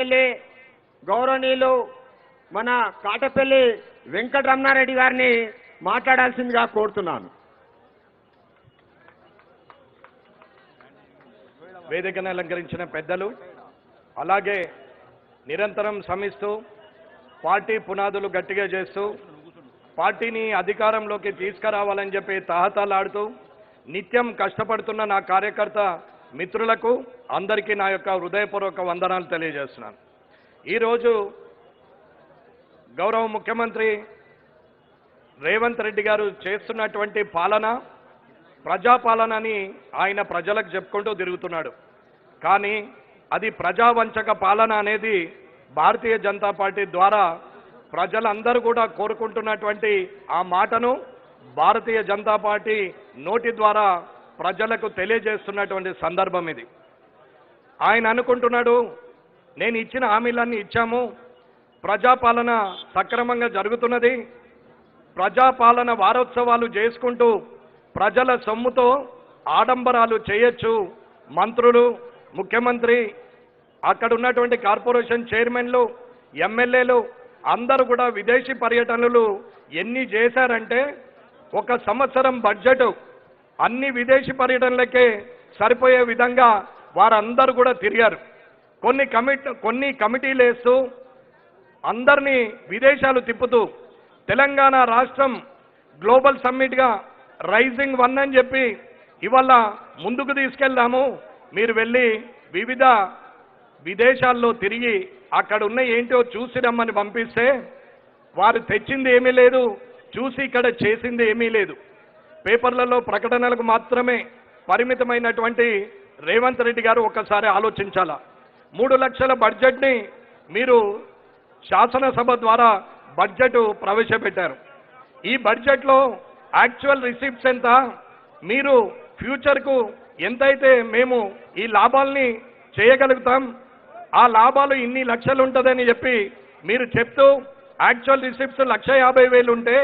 MLA గౌరవనీయులు మన కాటపల్లి వెంకటరమణారెడ్డి గారిని మాట్లాడాల్సిందిగా కోరుతున్నాను. వేదికను అలంకరించిన పెద్దలు, అలాగే నిరంతరం శ్రమిస్తూ పార్టీ పునాదులు గట్టిగా చేస్తూ పార్టీని అధికారంలోకి తీసుకురావాలని చెప్పి తహతలాడుతూ నిత్యం కష్టపడుతున్న నా కార్యకర్త మిత్రులకు అందరికీ నా యొక్క హృదయపూర్వక వందనాలు తెలియజేస్తున్నాను. ఈరోజు గౌరవ ముఖ్యమంత్రి రేవంత్ రెడ్డి గారు చేస్తున్నటువంటి పాలన ప్రజాపాలనని ఆయన ప్రజలకు చెప్పుకుంటూ తిరుగుతున్నాడు. కానీ అది ప్రజావంచక పాలన అనేది భారతీయ జనతా పార్టీ ద్వారా ప్రజలందరూ కూడా కోరుకుంటున్నటువంటి ఆ మాటను భారతీయ జనతా పార్టీ నోటి ద్వారా ప్రజలకు తెలియజేస్తున్నటువంటి సందర్భం ఇది. ఆయన అనుకుంటున్నాడు, నేను ఇచ్చిన హామీలన్నీ ఇచ్చాము, ప్రజాపాలన సక్రమంగా జరుగుతున్నది, ప్రజాపాలన వారోత్సవాలు చేసుకుంటూ ప్రజల సొమ్ముతో ఆడంబరాలు చేయొచ్చు, మంత్రులు, ముఖ్యమంత్రి, అక్కడ ఉన్నటువంటి కార్పొరేషన్ చైర్మన్లు, ఎమ్మెల్యేలు అందరూ కూడా విదేశీ పర్యటనలు ఎన్ని చేశారంటే ఒక సంవత్సరం బడ్జెట్ అన్ని విదేశీ పర్యటనలకే సరిపోయే విధంగా వారందరూ కూడా తిరిగారు. కొన్ని కమిటీలు వేస్తూ అందరినీ విదేశాలు తిప్పుతూ తెలంగాణ రాష్ట్రం గ్లోబల్ సమ్మిట్గా రైజింగ్ 1 అని చెప్పి ఇవాళ ముందుకు తీసుకెళ్దాము, మీరు వెళ్ళి వివిధ విదేశాల్లో తిరిగి అక్కడ ఉన్న ఏంటో చూసి రమ్మని పంపిస్తే వారు తెచ్చింది ఏమీ లేదు, చూసి ఇక్కడ చేసింది ఏమీ లేదు. పేపర్లలో ప్రకటనలకు మాత్రమే పరిమితమైనటువంటి రేవంత్ రెడ్డి గారు ఒక్కసారి ఆలోచించాలా. 3 లక్షల బడ్జెట్ని మీరు శాసనసభ ద్వారా బడ్జెట్ ప్రవేశపెట్టారు. ఈ బడ్జెట్లో యాక్చువల్ రిసిప్ట్స్ ఎంత, మీరు ఫ్యూచర్కు ఎంతైతే మేము ఈ లాభాలని చేయగలుగుతాం, ఆ లాభాలు ఇన్ని లక్షలు ఉంటుందని చెప్పి మీరు చెప్తూ యాక్చువల్ రిసిప్ట్స్ 1,50,000 ఉంటే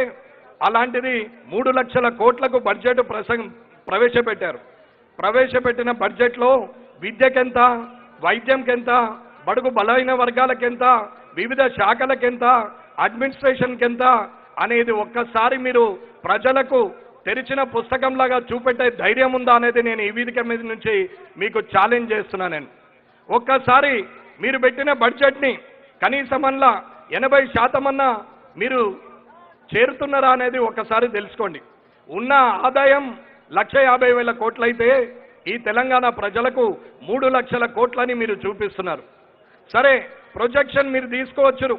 అలాంటిది 3 లక్షల కోట్లకు బడ్జెట్ ప్రవేశపెట్టారు. ప్రవేశపెట్టిన బడ్జెట్లో విద్యకెంత, వైద్యంకెంత, బడుగు బలైన వర్గాలకెంత, వివిధ శాఖలకెంత, అడ్మినిస్ట్రేషన్కెంత అనేది ఒక్కసారి మీరు ప్రజలకు తెరిచిన పుస్తకంలాగా చూపెట్టే ధైర్యం ఉందా అనేది నేను ఈ వేదిక మీద నుంచి మీకు ఛాలెంజ్ చేస్తున్నా. నేను ఒక్కసారి మీరు పెట్టిన బడ్జెట్ని కనీసమల్లా 80% అన్నా మీరు చేరుతున్నారా అనేది ఒకసారి తెలుసుకోండి. ఉన్న ఆదాయం 1,50,000 కోట్లయితే ఈ తెలంగాణ ప్రజలకు 3 లక్షల కోట్లని మీరు చూపిస్తున్నారు. సరే, ప్రొజెక్షన్ మీరు తీసుకోవచ్చు,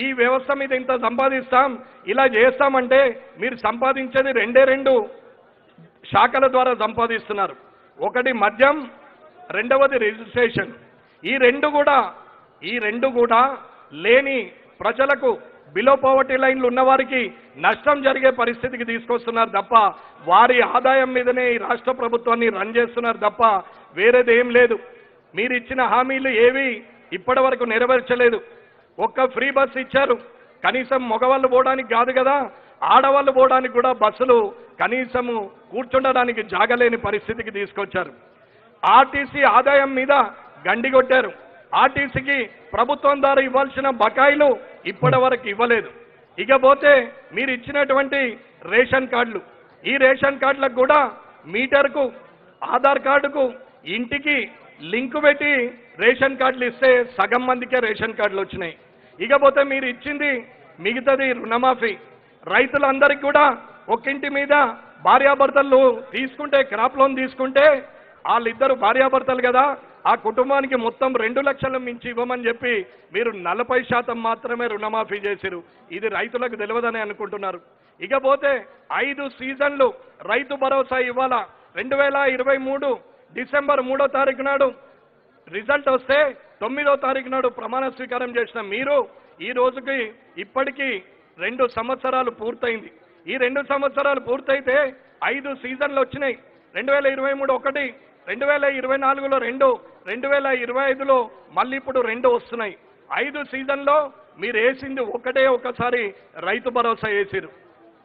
ఈ వ్యవస్థ మీద ఇంత సంపాదిస్తాం, ఇలా చేస్తామంటే మీరు సంపాదించేది 2 శాఖల ద్వారా సంపాదిస్తున్నారు. ఒకటి మద్యం, రెండవది రిజిస్ట్రేషన్. ఈ రెండు కూడా లేని ప్రజలకు బిలో పవర్టీ లైన్లు ఉన్నవారికి నష్టం జరిగే పరిస్థితికి తీసుకొస్తున్నారు తప్ప వారి ఆదాయం మీదనే ఈ రాష్ట్ర ప్రభుత్వాన్ని రన్ చేస్తున్నారు తప్ప వేరేది ఏం లేదు. మీరు ఇచ్చిన హామీలు ఏవి ఇప్పటి వరకు నెరవేర్చలేదు. ఒక్క ఫ్రీ బస్ ఇచ్చారు, కనీసం మగవాళ్ళు పోవడానికి కాదు కదా, ఆడవాళ్ళు పోవడానికి కూడా బస్సులు కనీసము కూర్చుండడానికి జాగలేని పరిస్థితికి తీసుకొచ్చారు. ఆర్టీసీ ఆదాయం మీద గండి కొట్టారు. ఆర్టీసీకి ప్రభుత్వం ద్వారా ఇవ్వాల్సిన బకాయిలు ఇప్పటి వరకు ఇవ్వలేదు. ఇకపోతే మీరు ఇచ్చినటువంటి రేషన్ కార్డులు, ఈ రేషన్ కార్డులకు కూడా మీటర్కు, ఆధార్ కార్డుకు, ఇంటికి లింకు పెట్టి రేషన్ కార్డులు ఇస్తే సగం మందికే రేషన్ కార్డులు వచ్చినాయి. ఇకపోతే మీరు ఇచ్చింది మిగతాది రుణమాఫీ. రైతులందరికీ కూడా ఒక్కింటి మీద భార్యాభర్తలు తీసుకుంటే, క్రాప్ లోన్ తీసుకుంటే వాళ్ళిద్దరు భార్యాభర్తలు కదా, ఆ కుటుంబానికి మొత్తం 2 లక్షల మించి ఇవ్వమని చెప్పి మీరు 40% మాత్రమే రుణమాఫీ చేశారు. ఇది రైతులకు తెలియదని అనుకుంటున్నారు. ఇకపోతే 5 సీజన్లు రైతు భరోసా ఇవ్వాల. 2023 డిసెంబర్ 3వ తారీఖు నాడు రిజల్ట్ వస్తే 9వ తారీఖు నాడు ప్రమాణ స్వీకారం చేసిన మీరు ఈ రోజుకి ఇప్పటికీ 2 సంవత్సరాలు పూర్తయింది. ఈ 2 సంవత్సరాలు పూర్తయితే 5 సీజన్లు వచ్చినాయి. 2023 ఒకటి, 2024లో 2, 2025లో మళ్ళీ ఇప్పుడు 2 వస్తున్నాయి. 5 సీజన్లో మీరు వేసింది ఒకసారి రైతు భరోసా వేసిరు.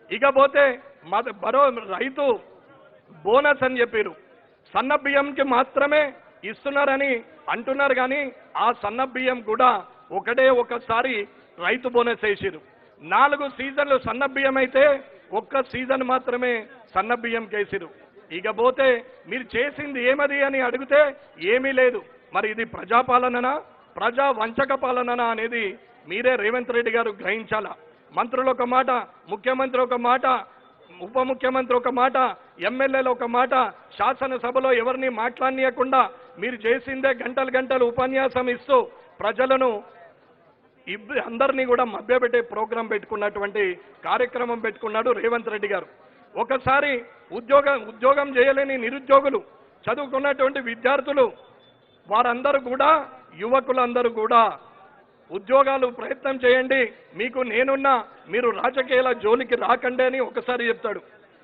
ఇకపోతే రైతు బోనస్ అని చెప్పారు. సన్న బియ్యంకి మాత్రమే ఇస్తున్నారని అంటున్నారు. కానీ ఆ సన్న బియ్యం కూడా ఒకసారి రైతు బోనస్ వేసిరు. 4 సీజన్లు సన్న బియ్యం అయితే ఒక్క సీజన్ మాత్రమే సన్న బియ్యం కేసిరు. ఇకపోతే మీరు చేసింది ఏమది అని అడిగితే ఏమీ లేదు. మరి ఇది ప్రజాపాలననా ప్రజా వంచక పాలననా అనేది మీరే రేవంత్ రెడ్డి గారు గ్రహించాలా. మంత్రులు ఒక మాట, ముఖ్యమంత్రి ఒక మాట, ఉప ముఖ్యమంత్రి ఒక మాట, ఎమ్మెల్యేలు ఒక మాట, శాసనసభలో ఎవరిని మాట్లాడనీయకుండా మీరు చేసిందే గంటలు ఉపన్యాసం ఇస్తూ ప్రజలను అందరినీ కూడా మభ్యపెట్టే ప్రోగ్రాం పెట్టుకున్నటువంటి కార్యక్రమం పెట్టుకున్నాడు రేవంత్ రెడ్డి గారు. ఒకసారి ఉద్యోగం చేయలేని నిరుద్యోగులు, చదువుకున్నటువంటి విద్యార్థులు, వారందరూ కూడా, యువకులందరూ కూడా ఉద్యోగాలు ప్రయత్నం చేయండి, మీకు నేనున్నా, మీరు రాజకీయాల జోలికి రాకండి అని ఒకసారి చెప్తాడు.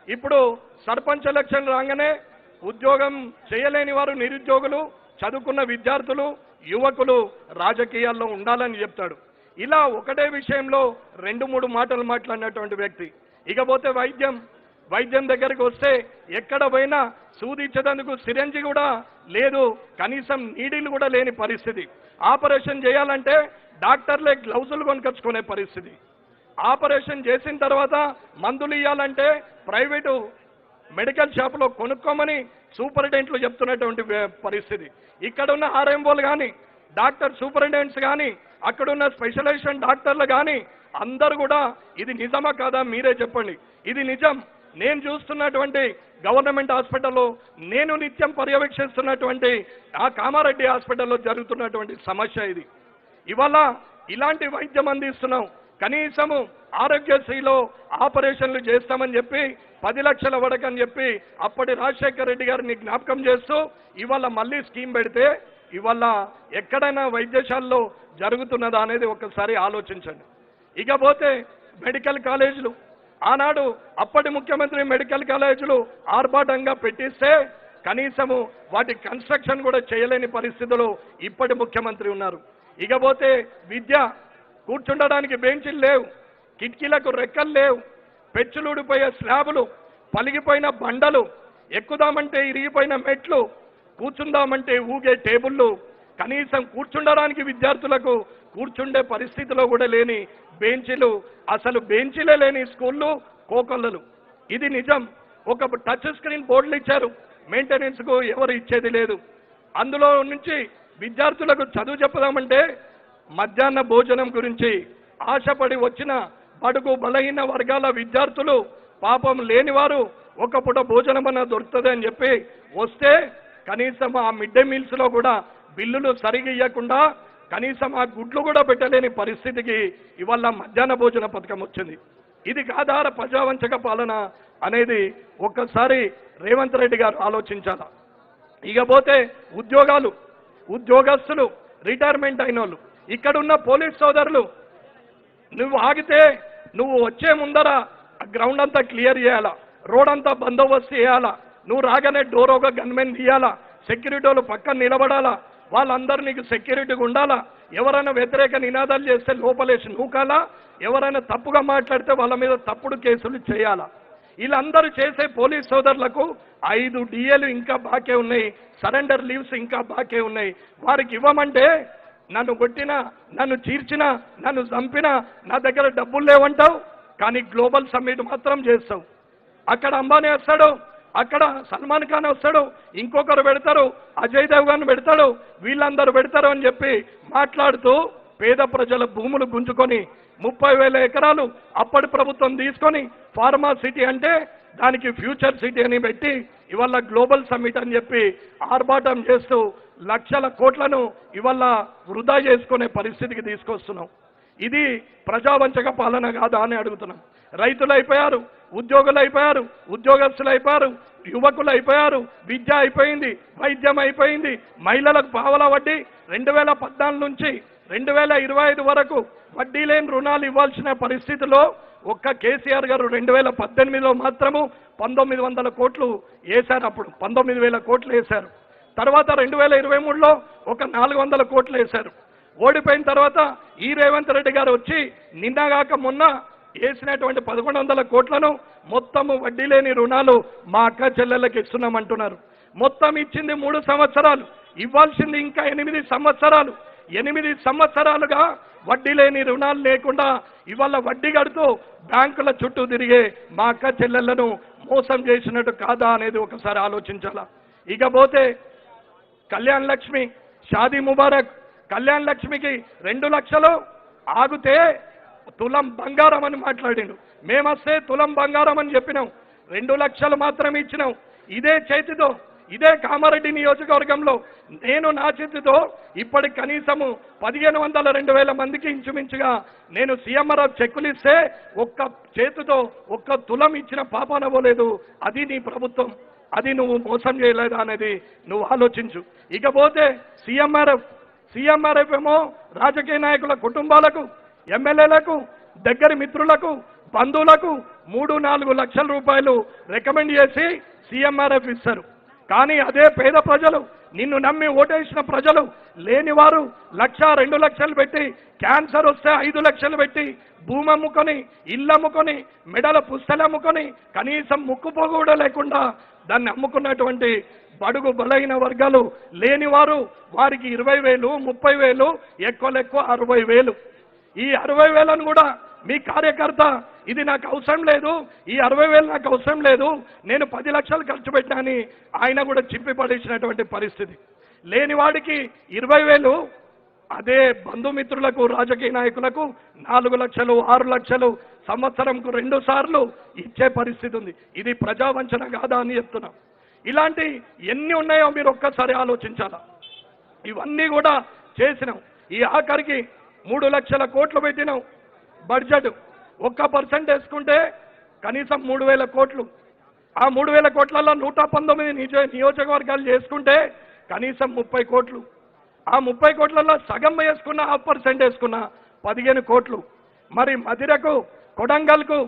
ఇప్పుడు సర్పంచ్ ఎలక్షన్ రాగానే ఉద్యోగం చేయలేని వారు, నిరుద్యోగులు, చదువుకున్న విద్యార్థులు, యువకులు రాజకీయాల్లో ఉండాలని చెప్తాడు. ఇలా ఒకటే విషయంలో 2-3 మాటలు మాట్లాడినటువంటి వ్యక్తి. ఇకపోతే వైద్యం దగ్గరికి వస్తే ఎక్కడ పోయినా సూదించేందుకు సిరంజి కూడా లేదు, కనీసం నీడిలు కూడా లేని పరిస్థితి. ఆపరేషన్ చేయాలంటే డాక్టర్లే గ్లౌజులు కొనుకొచ్చుకునే పరిస్థితి. ఆపరేషన్ చేసిన తర్వాత మందులు ఇవ్వాలంటే ప్రైవేటు మెడికల్ షాపులో కొనుక్కోమని సూపరింటెండెంట్లు చెప్తున్నటువంటి పరిస్థితి. ఇక్కడున్న ఆర్ఎంఓలు కానీ, డాక్టర్ సూపరింటెండెంట్స్ కానీ, అక్కడున్న స్పెషలైజేషన్ డాక్టర్లు కానీ అందరూ కూడా ఇది నిజమా కాదా మీరే చెప్పండి. ఇది నిజం. నేను చూస్తున్నటువంటి గవర్నమెంట్ హాస్పిటల్లో, నేను నిత్యం పర్యవేక్షిస్తున్నటువంటి ఆ కామారెడ్డి హాస్పిటల్లో జరుగుతున్నటువంటి సమస్య ఇది. ఇవాళ ఇలాంటి వైద్యం అందిస్తున్నాం. కనీసము ఆరోగ్యశ్రీలో ఆపరేషన్లు చేస్తామని చెప్పి 10 లక్షల వడకని చెప్పి అప్పటి రాజశేఖర్ రెడ్డి గారిని జ్ఞాపకం చేస్తూ ఇవాళ మళ్ళీ స్కీమ్ పెడితే ఇవాళ ఎక్కడైనా వైద్యశాలలో జరుగుతున్నదా అనేది ఒకసారి ఆలోచించండి. ఇకపోతే మెడికల్ కాలేజీలు, ఆనాడు అప్పటి ముఖ్యమంత్రి మెడికల్ కాలేజీలు ఆర్భాటంగా పెట్టిస్తే కనీసము వాటి కన్స్ట్రక్షన్ కూడా చేయలేని పరిస్థితిలో ఇప్పటి ముఖ్యమంత్రి ఉన్నారు. ఇకపోతే విద్య, కూర్చుండడానికి బెంచీలు లేవు, కిటికీలకు రెక్కలు లేవు, పెచ్చులుడిపోయే స్లాబులు, పలిగిపోయిన బండలు, ఎక్కుదామంటే ఇరిగిపోయిన మెట్లు, కూర్చుందామంటే ఊగే టేబుళ్ళు, కనీసం కూర్చుండడానికి విద్యార్థులకు కూర్చుండే పరిస్థితిలో కూడా లేని బెంచీలు, అసలు బెంచీలే లేని స్కూళ్ళు, కోకొల్లలు. ఇది నిజం. ఒక టచ్ స్క్రీన్ బోర్డులు ఇచ్చారు, మెయింటెనెన్స్కు ఎవరు ఇచ్చేది లేదు. అందులో నుంచి విద్యార్థులకు చదువు చెప్పదామంటే మధ్యాహ్న భోజనం గురించి ఆశపడి వచ్చిన బడుగు బలహీన వర్గాల విద్యార్థులు, పాపం లేనివారు ఒక పూట భోజనం అన్న దొరుకుతుంది అని చెప్పి వస్తే కనీసం ఆ మిడ్ డే మీల్స్లో కూడా బిల్లులు సరిగా ఇవ్వకుండా కనీసం ఆ గుడ్లు కూడా పెట్టలేని పరిస్థితికి ఇవాళ మధ్యాహ్న భోజన పథకం వచ్చింది. ఇది ఆధార ప్రజావంచక పాలన అనేది ఒక్కసారి రేవంత్ రెడ్డి గారు ఆలోచించాల. ఇకపోతే ఉద్యోగస్తులు, రిటైర్మెంట్ అయిన వాళ్ళు, ఇక్కడున్న పోలీస్ సోదరులు, నువ్వు ఆగితే నువ్వు వచ్చే ముందర గ్రౌండ్ అంతా క్లియర్ చేయాలా, రోడ్ అంతా బందోబస్తు చేయాలా, నువ్వు రాగానే డోర్ ఒక గన్మెన్ తీయాలా, సెక్యూరిటీ వాళ్ళు పక్కన నిలబడాలా, వాళ్ళందరూ నీకు సెక్యూరిటీగా ఉండాలా, ఎవరైనా వ్యతిరేక నినాదాలు చేస్తే లోపలేసి నూకాలా, ఎవరైనా తప్పుగా మాట్లాడితే వాళ్ళ మీద తప్పుడు కేసులు చేయాలా. వీళ్ళందరూ చేసే పోలీస్ సోదరులకు 5 DAలు ఇంకా బాకే ఉన్నాయి, సరెండర్ లీవ్స్ ఇంకా బాకే ఉన్నాయి. వారికి ఇవ్వమంటే నన్ను కొట్టినా, నన్ను చీర్చినా, నన్ను చంపినా నా దగ్గర డబ్బులు లేవంటావు, కానీ గ్లోబల్ సమ్మిట్ మాత్రం చేస్తావు. అక్కడ అంబానీ వస్తాడు, అక్కడ సల్మాన్ ఖాన్ వస్తాడు, ఇంకొకరు పెడతారు, అజయ్ దేవ్గన్ పెడతాడు, వీళ్ళందరూ పెడతారు అని చెప్పి మాట్లాడుతూ పేద ప్రజల భూములు గుంజుకొని 30,000 ఎకరాలు అప్పటి ప్రభుత్వం తీసుకొని ఫార్మా సిటీ అంటే దానికి ఫ్యూచర్ సిటీ అని పెట్టి ఇవాళ గ్లోబల్ సమ్మిట్ అని చెప్పి ఆర్భాటం చేస్తూ లక్షల కోట్లను ఇవాళ వృధా చేసుకునే పరిస్థితికి తీసుకొస్తున్నాం. ఇది ప్రజావంచక పాలన కాదా అని అడుగుతున్నాం. రైతులు అయిపోయారు, ఉద్యోగులు అయిపోయారు, ఉద్యోగస్తులు అయిపోయారు, యువకులు అయిపోయారు, విద్య అయిపోయింది, వైద్యం అయిపోయింది, మహిళలకు పావలా వడ్డీ 2014 నుంచి 2025 వరకు వడ్డీ లేని రుణాలు ఇవ్వాల్సిన పరిస్థితిలో ఒక్క కేసీఆర్ గారు 2018లో మాత్రము 1900 కోట్లు వేశారు. అప్పుడు 19,000 కోట్లు వేశారు. తర్వాత 2023లో ఒక 400 కోట్లు వేశారు. ఓడిపోయిన తర్వాత ఈ రేవంత్ రెడ్డి గారు వచ్చి నిన్నగాక మొన్న వేసినటువంటి 1100 కోట్లను మొత్తము వడ్డీ లేని రుణాలు మా అక్క చెల్లెళ్ళకి ఇస్తున్నామంటున్నారు. మొత్తం ఇచ్చింది 3 సంవత్సరాలు. ఇవ్వాల్సింది ఇంకా 8 సంవత్సరాలు. 8 సంవత్సరాలుగా వడ్డీ లేని రుణాలు లేకుండా ఇవాళ వడ్డీ కడుతూ బ్యాంకుల చుట్టూ తిరిగే మా అక్క చెల్లెళ్లను మోసం చేసినట్టు కాదా అనేది ఒకసారి ఆలోచించాలా. ఇకపోతే కళ్యాణ్ లక్ష్మి, షాదీ ముబారక్. కళ్యాణ్ లక్ష్మికి 2 లక్షలు ఆగితే తులం బంగారం అని మాట్లాడిండు. మేమొస్తే తులం బంగారం అని చెప్పినాం. 2 లక్షలు మాత్రమే ఇచ్చినాం. ఇదే చేతితో, ఇదే కామారెడ్డి నియోజకవర్గంలో నేను నా చేతితో ఇప్పటికి కనీసము 1500-2000 మందికి ఇంచుమించుగా నేను సీఎంఆర్ఎఫ్ చెక్కులు ఇస్తే ఒక్క చేతితో ఒక్క తులం ఇచ్చిన పాపాన పోలేదు. అది నీ ప్రభుత్వం, అది నువ్వు మోసం చేయలేదా అనేది నువ్వు ఆలోచించు. ఇకపోతే సీఎంఆర్ఎఫ్ ఏమో రాజకీయ నాయకుల కుటుంబాలకు, ఎమ్మెల్యేలకు, దగ్గరి మిత్రులకు, బంధువులకు 3-4 లక్షల రూపాయలు రికమెండ్ చేసి సీఎంఆర్ఎఫ్ ఇస్తారు. కానీ అదే పేద ప్రజలు, నిన్ను నమ్మి ఓటేసిన ప్రజలు, లేనివారు 1-2 లక్షలు పెట్టి, క్యాన్సర్ వస్తే 5 లక్షలు పెట్టి, భూమి అమ్ముకొని, ఇల్లు అమ్ముకొని, మెడల పుస్తలు అమ్ముకొని, కనీసం ముక్కుపోగు కూడా లేకుండా దాన్ని అమ్ముకున్నటువంటి బడుగు బలైన వర్గాలు, లేనివారు వారికి 20,000, 30,000, ఎక్కువ 60,000. ఈ 60,000ను కూడా మీ కార్యకర్త ఇది నాకు అవసరం లేదు, ఈ 60,000 నాకు అవసరం లేదు, నేను 10 లక్షలు ఖర్చు పెట్టానని ఆయన కూడా చింపి పడేసినటువంటి పరిస్థితి. లేని వాడికి 20,000, అదే బంధుమిత్రులకు, రాజకీయ నాయకులకు 4 లక్షలు, 6 లక్షలు సంవత్సరంకు 2 సార్లు ఇచ్చే పరిస్థితి ఉంది. ఇది ప్రజావంచన కాదా అని చెప్తున్నాం. ఇలాంటి ఎన్ని ఉన్నాయో మీరు ఒక్కసారి ఆలోచించాలా. ఇవన్నీ కూడా చేసినాం. ఈ ఆఖరికి 3 లక్షల కోట్లు పెట్టినాం బడ్జెట్. 1% వేసుకుంటే కనీసం 3,000 కోట్లు. ఆ 3,000 కోట్లలో 119 నియోజకవర్గాలు చేసుకుంటే కనీసం 30 కోట్లు. ఆ 30 కోట్లలో సగం వేసుకున్న, 1% వేసుకున్న 15 కోట్లు. మరి మధిరకు, కొడంగల్కు,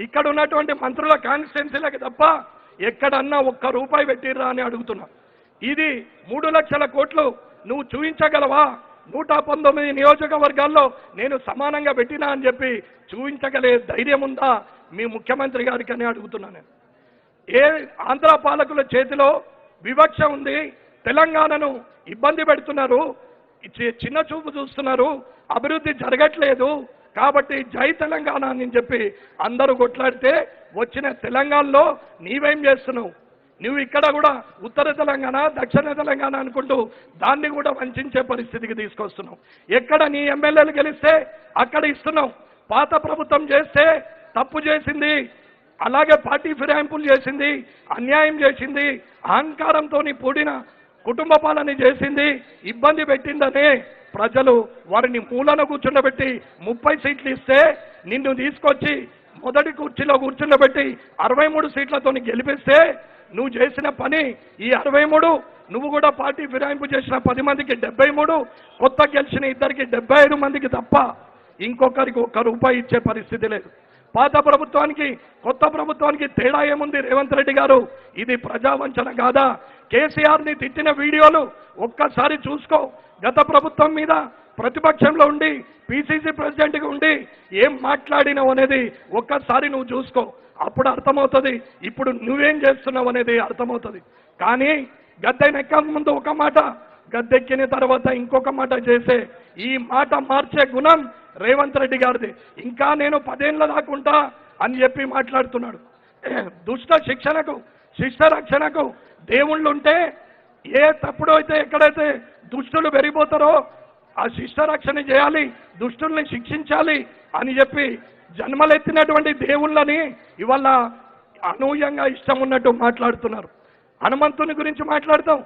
ఇక్కడ ఉన్నటువంటి మంత్రుల కాన్స్టిట్యున్సీలకు తప్ప ఎక్కడన్నా 1 రూపాయి పెట్టిర్రా అని అడుగుతున్నా. ఇది 3 లక్షల కోట్లు నువ్వు చూపించగలవా? 119 నియోజకవర్గాల్లో నేను సమానంగా పెట్టినా అని చెప్పి చూపించగలే ధైర్యం ఉందా మీ ముఖ్యమంత్రి గారికి అని అడుగుతున్నా నేను. ఏ ఆంధ్ర పాలకుల చేతిలో వివక్ష ఉంది, తెలంగాణను ఇబ్బంది పెడుతున్నారు, చిన్న చూపు చూస్తున్నారు, అభివృద్ధి జరగట్లేదు, కాబట్టి జై తెలంగాణ అని చెప్పి అందరూ కొట్లాడితే వచ్చిన తెలంగాణలో నీవేం చేస్తున్నావు? నువ్వు ఇక్కడ కూడా ఉత్తర తెలంగాణ, దక్షిణ తెలంగాణ అనుకుంటూ దాన్ని కూడా వంచే పరిస్థితికి తీసుకొస్తున్నావు. ఎక్కడ నీ ఎమ్మెల్యేలు గెలిస్తే అక్కడ ఇస్తున్నావు. పాత ప్రభుత్వం చేస్తే తప్పు చేసింది, అలాగే పార్టీ ఫిరాయింపులు చేసింది, అన్యాయం చేసింది, అహంకారంతో కూడిన కుటుంబ పాలన చేసింది, ఇబ్బంది పెట్టిందనే ప్రజలు వారిని మూలన కూర్చుండబెట్టి 30 సీట్లు ఇస్తే నిన్ను తీసుకొచ్చి మొదటి కుర్చీలో కూర్చుండబెట్టి 63 సీట్లతో గెలిపిస్తే నువ్వు చేసిన పని ఈ 63, నువ్వు కూడా పార్టీ ఫిరాయింపు చేసిన 10 మందికి 73, కొత్త గెలిచిన ఇద్దరికి 75 మందికి తప్ప ఇంకొకరికి 1 రూపాయి ఇచ్చే పరిస్థితి లేదు. పాత ప్రభుత్వానికి కొత్త ప్రభుత్వానికి తేడా ఏముంది రేవంత్ రెడ్డి గారు? ఇది ప్రజావంచన కాదా? కేసీఆర్ని తిట్టిన వీడియోలు ఒక్కసారి చూసుకో. గత ప్రభుత్వం మీద ప్రతిపక్షంలో ఉండి పిసిసి ప్రెసిడెంట్గా ఉండి ఏం మాట్లాడినావు అనేది ఒక్కసారి నువ్వు చూసుకో. అప్పుడు అర్థమవుతుంది ఇప్పుడు నువ్వేం చేస్తున్నావు అనేది అర్థమవుతుంది. కానీ గద్దెనెక్క ముందు ఒక మాట, గద్దెక్కిన తర్వాత ఇంకొక మాట చేసే ఈ మాట మార్చే గుణం రేవంత్ రెడ్డి గారిది. ఇంకా నేను 10 ఏళ్ళ దాకుంటా అని చెప్పి మాట్లాడుతున్నాడు. దుష్ట శిక్షణకు, శిష్ట రక్షణకు దేవుళ్ళు ఉంటే ఏ తప్పుడు అయితే ఎక్కడైతే దుష్టులు పెరిగిపోతారో ఆ శిష్ట రక్షణ చేయాలి, దుష్టుల్ని శిక్షించాలి అని చెప్పి జన్మలెత్తినటువంటి దేవుళ్ళని ఇవాళ అనూహ్యంగా ఇష్టం ఉన్నట్టు మాట్లాడుతున్నారు. హనుమంతుని గురించి మాట్లాడతాం.